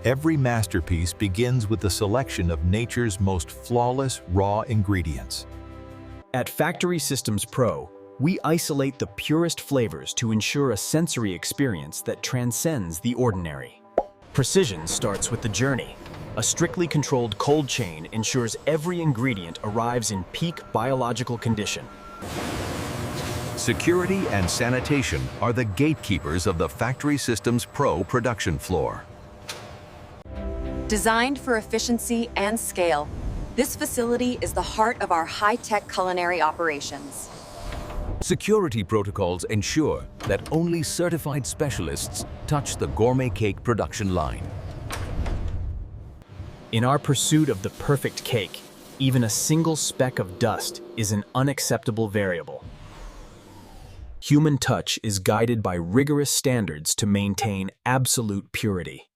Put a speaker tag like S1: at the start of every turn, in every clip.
S1: Every masterpiece begins with the selection of nature's most flawless raw ingredients.
S2: At Factory Systems Pro, we isolate the purest flavors to ensure a sensory experience that transcends the ordinary. Precision starts with the journey. A strictly controlled cold chain ensures every ingredient arrives in peak biological condition.
S1: Security and sanitation are the gatekeepers of the Factory Systems Pro production floor.
S3: Designed for efficiency and scale, this facility is the heart of our high-tech culinary operations.
S1: Security protocols ensure that only certified specialists touch the gourmet cake production line.
S2: In our pursuit of the perfect cake, even a single speck of dust is an unacceptable variable. Human touch is guided by rigorous standards to maintain absolute purity.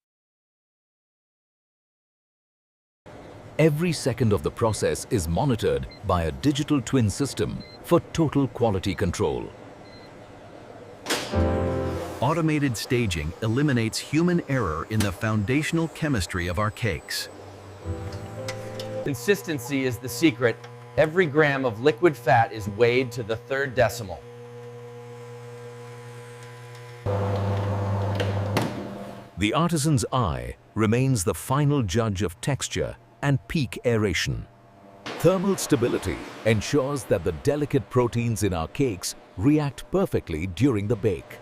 S1: Every second of the process is monitored by a digital twin system for total quality control. Automated staging eliminates human error in the foundational chemistry of our cakes.
S4: Consistency is the secret. Every gram of liquid fat is weighed to the third decimal.
S1: The artisan's eye remains the final judge of texture and peak aeration. Thermal stability ensures that the delicate proteins in our cakes react perfectly during the bake.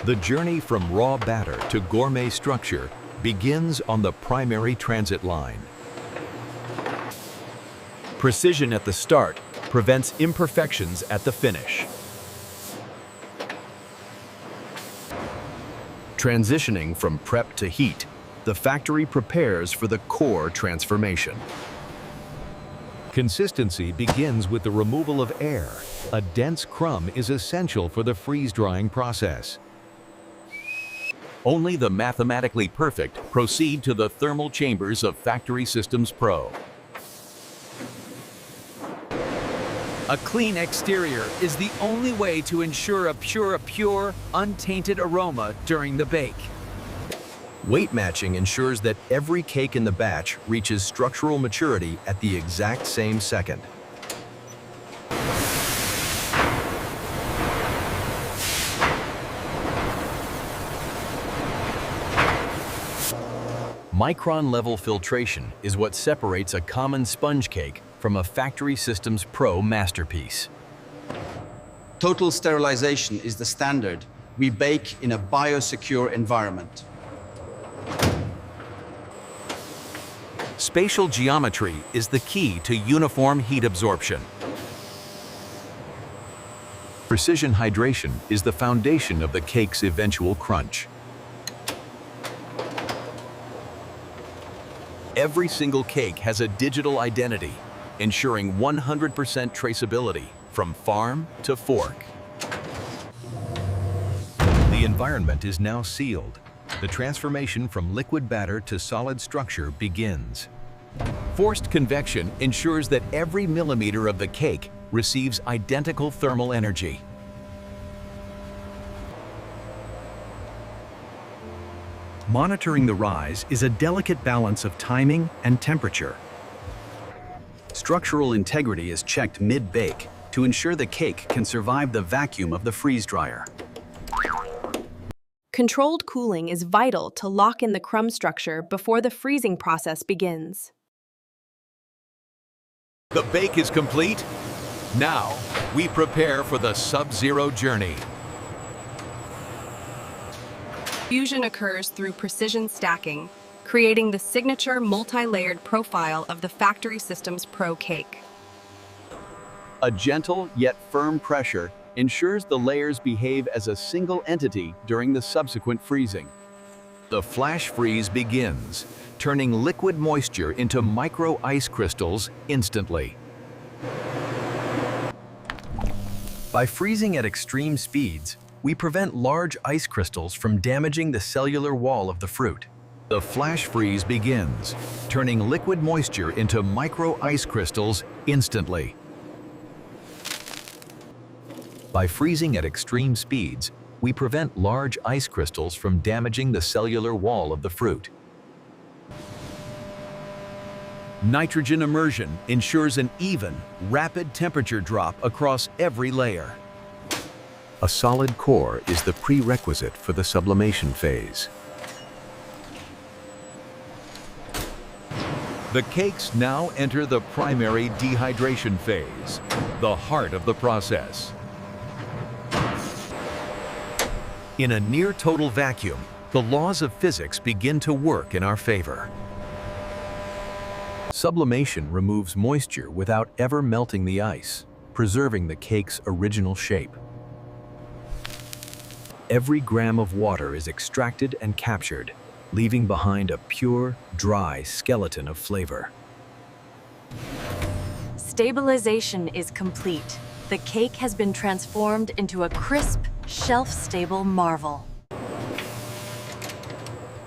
S1: The journey from raw batter to gourmet structure begins on the primary transit line.
S2: Precision at the start prevents imperfections at the finish. Transitioning from prep to heat, the factory prepares for the core transformation.
S1: Consistency begins with the removal of air. A dense crumb is essential for the freeze-drying process. Only the mathematically perfect proceed to the thermal chambers of Factory Systems Pro.
S5: A clean exterior is the only way to ensure a pure, untainted aroma during the bake.
S2: Weight matching ensures that every cake in the batch reaches structural maturity at the exact same second. Micron-level filtration is what separates a common sponge cake from a Factory Systems Pro masterpiece.
S6: Total sterilization is the standard. We bake in a biosecure environment.
S1: Spatial geometry is the key to uniform heat absorption. Precision hydration is the foundation of the cake's eventual crunch. Every single cake has a digital identity, ensuring 100% traceability from farm to fork. The environment is now sealed. The transformation from liquid batter to solid structure begins. Forced convection ensures that every millimeter of the cake receives identical thermal energy.
S2: Monitoring the rise is a delicate balance of timing and temperature. Structural integrity is checked mid-bake to ensure the cake can survive the vacuum of the freeze dryer.
S7: Controlled cooling is vital to lock in the crumb structure before the freezing process begins.
S1: The bake is complete. Now, we prepare for the sub-zero journey.
S7: Fusion occurs through precision stacking, creating the signature multi-layered profile of the Factory Systems Pro cake.
S2: A gentle yet firm pressure ensures the layers behave as a single entity during the subsequent freezing.
S1: The flash freeze begins, turning liquid moisture into micro ice crystals instantly.
S2: By freezing at extreme speeds, we prevent large ice crystals from damaging the cellular wall of the fruit.
S1: The flash freeze begins, turning liquid moisture into micro ice crystals instantly. By freezing at extreme speeds, we prevent large ice crystals from damaging the cellular wall of the fruit.
S5: Nitrogen immersion ensures an even, rapid temperature drop across every layer.
S1: A solid core is the prerequisite for the sublimation phase.
S5: The cakes now enter the primary dehydration phase, the heart of the process. In a near-total vacuum, the laws of physics begin to work in our favor.
S1: Sublimation removes moisture without ever melting the ice, preserving the cake's original shape. Every gram of water is extracted and captured, leaving behind a pure, dry skeleton of flavor.
S3: Stabilization is complete. The cake has been transformed into a crisp, shelf-stable marvel.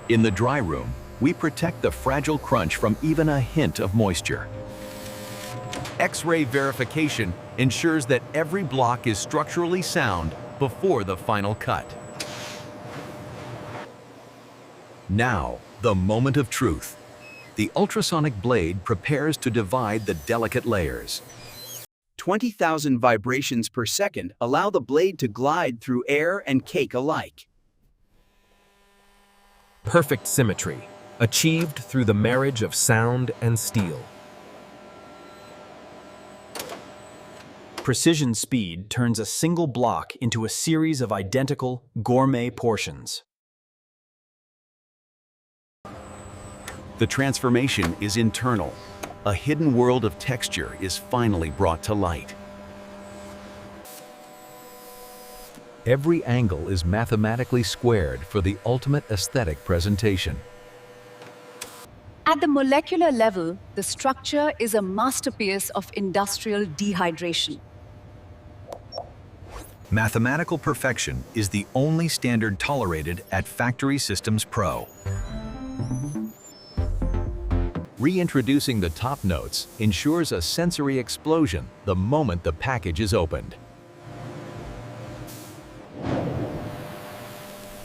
S1: In the dry room, we protect the fragile crunch from even a hint of moisture.
S5: X-ray verification ensures that every block is structurally sound before the final cut.
S1: Now, the moment of truth. The ultrasonic blade prepares to divide the delicate layers.
S2: 20,000 vibrations per second allow the blade to glide through air and cake alike. Perfect symmetry, achieved through the marriage of sound and steel. Precision speed turns a single block into a series of identical gourmet portions.
S5: The transformation is internal. A hidden world of texture is finally brought to light.
S1: Every angle is mathematically squared for the ultimate aesthetic presentation.
S8: At the molecular level, the structure is a masterpiece of industrial dehydration.
S1: Mathematical perfection is the only standard tolerated at Factory Systems Pro. Reintroducing the top notes ensures a sensory explosion the moment the package is opened.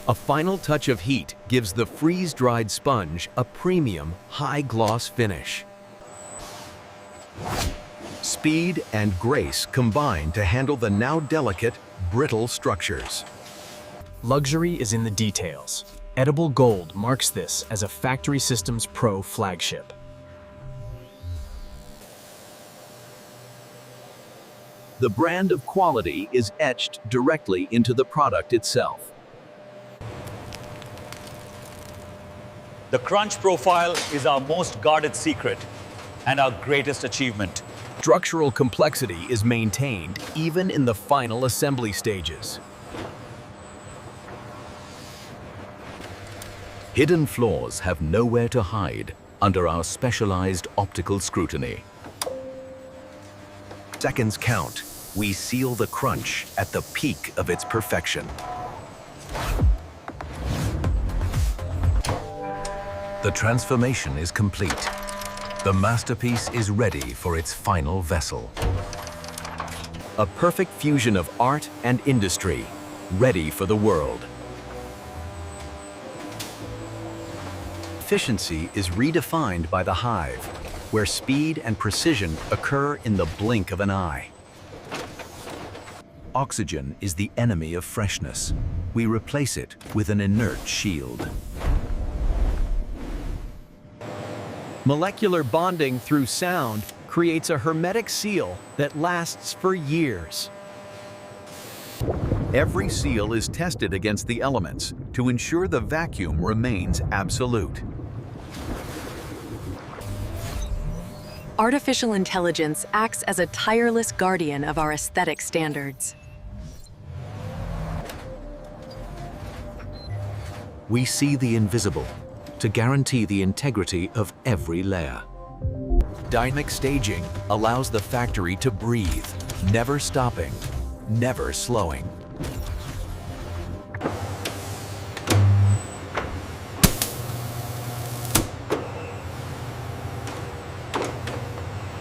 S5: A final touch of heat gives the freeze-dried sponge a premium, high-gloss finish. Speed and grace combine to handle the now delicate, brittle structures.
S2: Luxury is in the details. Edible gold marks this as a Factory Systems Pro flagship.
S5: The brand of quality is etched directly into the product itself.
S9: The crunch profile is our most guarded secret and our greatest achievement.
S5: Structural complexity is maintained even in the final assembly stages.
S1: Hidden flaws have nowhere to hide under our specialized optical scrutiny. Seconds count. We seal the crunch at the peak of its perfection. The transformation is complete. The masterpiece is ready for its final vessel.
S5: A perfect fusion of art and industry, ready for the world. Efficiency is redefined by the hive, where speed and precision occur in the blink of an eye.
S1: Oxygen is the enemy of freshness. We replace it with an inert shield.
S5: Molecular bonding through sound creates a hermetic seal that lasts for years.
S1: Every seal is tested against the elements to ensure the vacuum remains absolute.
S3: Artificial intelligence acts as a tireless guardian of our aesthetic standards.
S1: We see the invisible to guarantee the integrity of every layer.
S5: Dynamic staging allows the factory to breathe, never stopping, never slowing.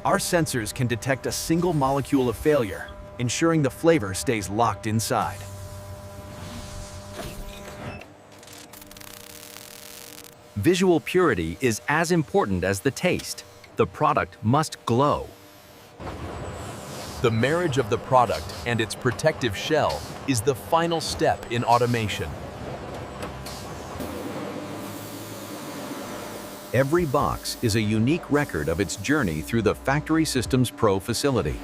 S5: Our sensors can detect a single molecule of failure, ensuring the flavor stays locked inside. Visual purity is as important as the taste. The product must glow.
S10: The marriage of the product and its protective shell is the final step in automation.
S1: Every box is a unique record of its journey through the Factory Systems Pro facility.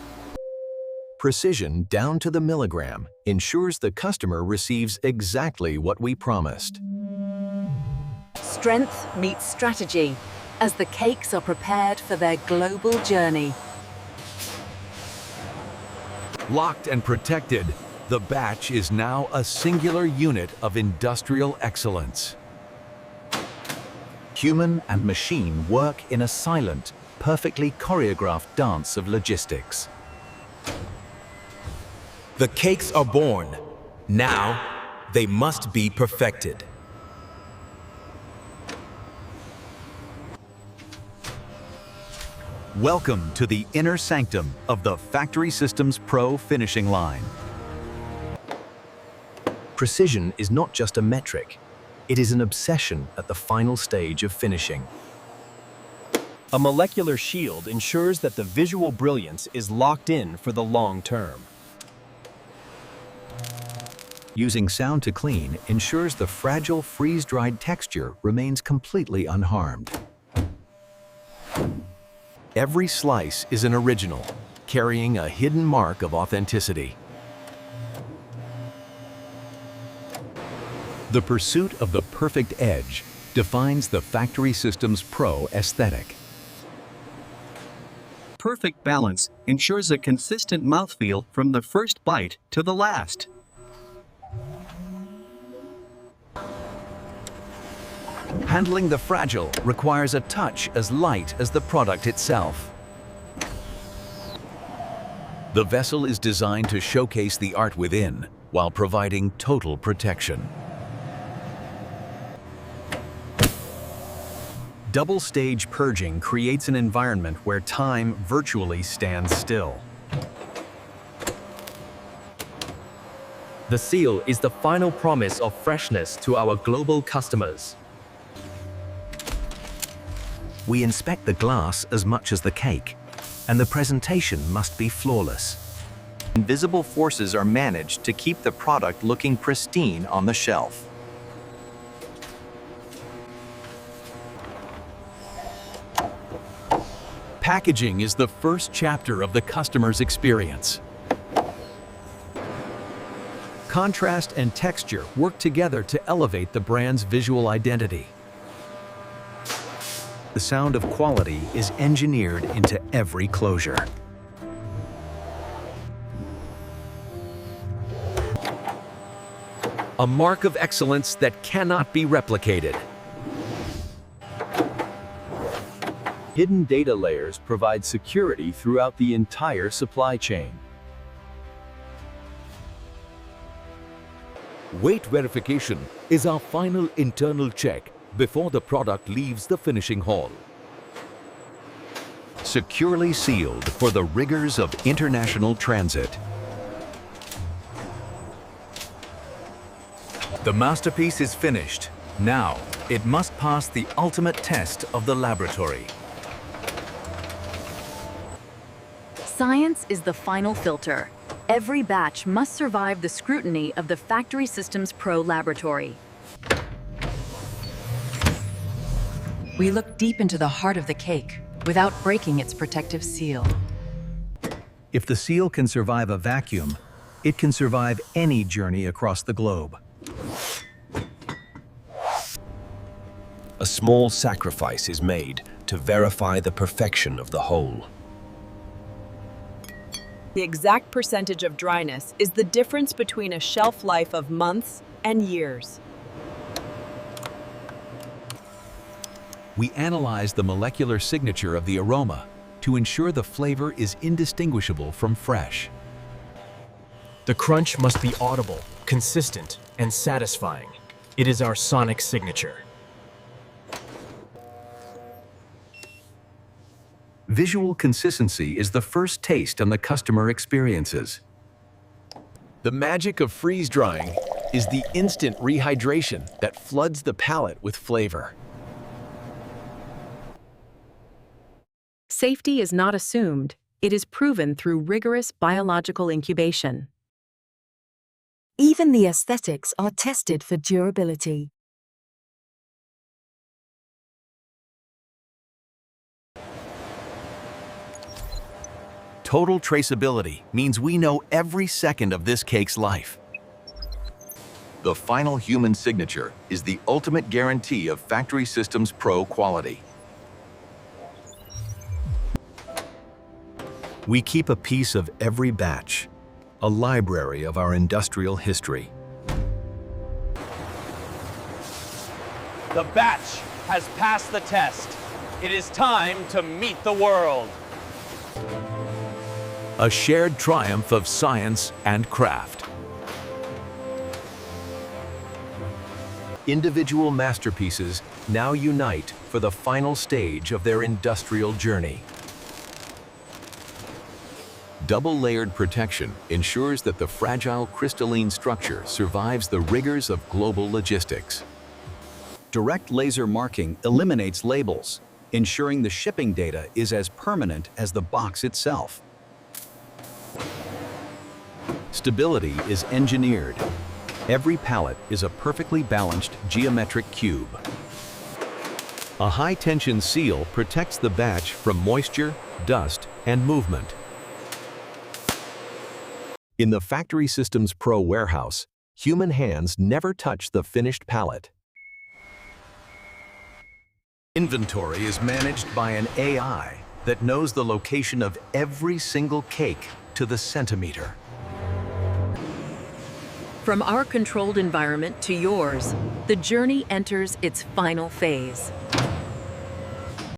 S1: Precision down to the milligram ensures the customer receives exactly what we promised.
S3: Strength meets strategy as the cakes are prepared for their global journey.
S1: Locked and protected, the batch is now a singular unit of industrial excellence. Human and machine work in a silent, perfectly choreographed dance of logistics.
S10: The cakes are born. Now, they must be perfected.
S1: Welcome to the inner sanctum of the Factory Systems Pro finishing line. Precision is not just a metric, it is an obsession at the final stage of finishing.
S2: A molecular shield ensures that the visual brilliance is locked in for the long term.
S1: Using sound to clean ensures the fragile freeze-dried texture remains completely unharmed. Every slice is an original, carrying a hidden mark of authenticity. The pursuit of the perfect edge defines the Factory Systems Pro aesthetic.
S11: Perfect balance ensures a consistent mouthfeel from the first bite to the last.
S1: Handling the fragile requires a touch as light as the product itself. The vessel is designed to showcase the art within while providing total protection. Double-stage purging creates an environment where time virtually stands still.
S12: The seal is the final promise of freshness to our global customers.
S1: We inspect the glass as much as the cake, and the presentation must be flawless.
S2: Invisible forces are managed to keep the product looking pristine on the shelf.
S10: Packaging is the first chapter of the customer's experience.
S1: Contrast and texture work together to elevate the brand's visual identity. The sound of quality is engineered into every closure.
S10: A mark of excellence that cannot be replicated.
S2: Hidden data layers provide security throughout the entire supply chain.
S1: Weight verification is our final internal check before the product leaves the finishing hall. Securely sealed for the rigors of international transit. The masterpiece is finished. Now, it must pass the ultimate test of the laboratory.
S3: Science is the final filter. Every batch must survive the scrutiny of the Factory Systems Pro laboratory. We look deep into the heart of the cake without breaking its protective seal.
S1: If the seal can survive a vacuum, it can survive any journey across the globe.
S13: A small sacrifice is made to verify the perfection of the whole.
S14: The exact percentage of dryness is the difference between a shelf life of months and years.
S1: We analyze the molecular signature of the aroma to ensure the flavor is indistinguishable from fresh.
S2: The crunch must be audible, consistent, and satisfying. It is our sonic signature.
S1: Visual consistency is the first taste on the customer experiences.
S10: The magic of freeze drying is the instant rehydration that floods the palate with flavor.
S14: Safety is not assumed, it is proven through rigorous biological incubation.
S15: Even the aesthetics are tested for durability.
S10: Total traceability means we know every second of this cake's life. The final human signature is the ultimate guarantee of Factory Systems Pro quality. We keep a piece of every batch, a library of our industrial history.
S9: The batch has passed the test. It is time to meet the world.
S1: A shared triumph of science and craft.
S10: Individual masterpieces now unite for the final stage of their industrial journey. Double-layered protection ensures that the fragile crystalline structure survives the rigors of global logistics.
S16: Direct laser marking eliminates labels, ensuring the shipping data is as permanent as the box itself. Stability is engineered. Every pallet is a perfectly balanced geometric cube.
S1: A high-tension seal protects the batch from moisture, dust, and movement. In the Factory Systems Pro warehouse, human hands never touch the finished pallet. Inventory is managed by an AI that knows the location of every single cake to the centimeter.
S3: From our controlled environment to yours, the journey enters its final phase.